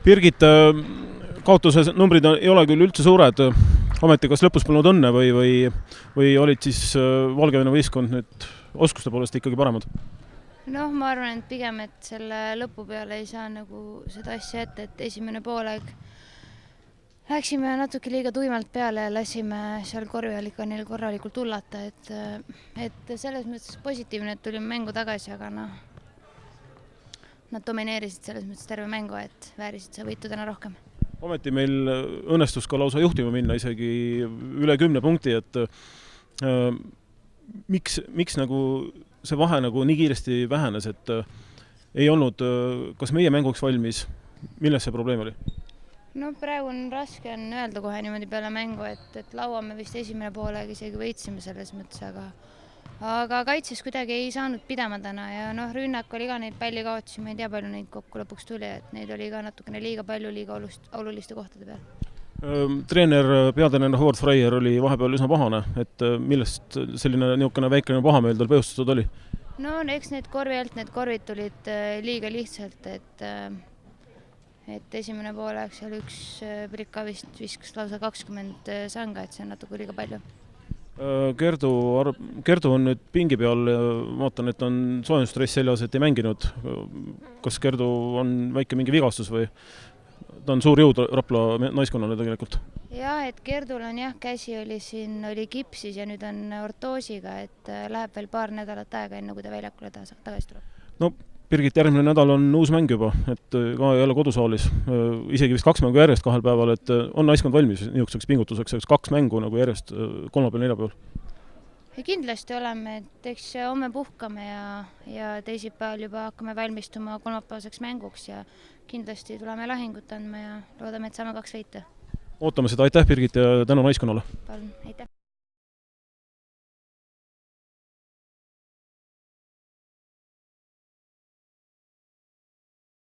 Birgit, kaotuse numbrid ei ole küll üldse suured, ometi kas lõpus polnud õnne või olid siis Valgevene võistkond nüüd oskuste poolest ikkagi paremad? Noh, ma arvan, et pigem, et selle lõpu peale ei saa nagu seda asja ette, et esimene poolaeg läksime natuke liiga tuimalt peale ja lasime seal korvi all ikka neil korralikult hullata, et selles mõttes positiivne, et tulime mängu tagasi, aga noh, nad domineerisid selles mõttes terve mängu, et väärisid see võitu täna rohkem. Ometi meil õnnestus ka lausa juhtima minna isegi üle 10 punkti, et miks nagu see vahe nagu nii kiiresti vähenes, et ei olnud kas meie mänguks valmis, milles see probleem oli? No praegu on raske öelda kohe niimoodi peale mängu, et laua me vist esimene poolega isegi võitsime selles mõttes, aga kaitses kuidagi ei saanud pidama täna ja noh, rünnak oli ka neid palli kaotusi, ma ei tea, palju neid kokku lõpuks tuli, et neid oli ka natukene liiga palju liiga oluliste kohtade peal. Peatreener Howard Fryer oli vahepeal üsna pahane, et millest selline niisugune väikene pahameel tal põhjustatud oli? No eks need korvid tulid liiga lihtsalt, et esimene poolaeg seal üks Brika vist viskas lausa 20 sanga, et see on natuke liiga palju. Kerdu on nüüd pingi peal, vaatan, et on soojendusstress seljas, et ei mänginud. Kas Kerdu on väike mingi vigastus või ta on suur jõud Rapla naiskonnale tegelikult? Jah, et Kerdul on käsi oli kipsis ja nüüd on ortoosiga, et läheb veel paar nädalat aega enne, kui ta väljakule tagasi tuleb. No Birgit, järgmine nädal on uus mäng juba, et ka jälle kodusaalis, isegi vist 2 mängu järjest 2 päeval, et on naiskond valmis niisuguseks pingutuseks, 2 mängu nagu järjest 3. neljapäeval? Ja kindlasti oleme, et eks homme puhkame ja teisipäeval juba hakkame valmistuma kolmapäevaseks mänguks ja kindlasti tuleme lahingut andma ja loodame, et saame 2 võita. Ootame seda, aitäh Birgit ja tänu naiskonnale! Palun, aitäh!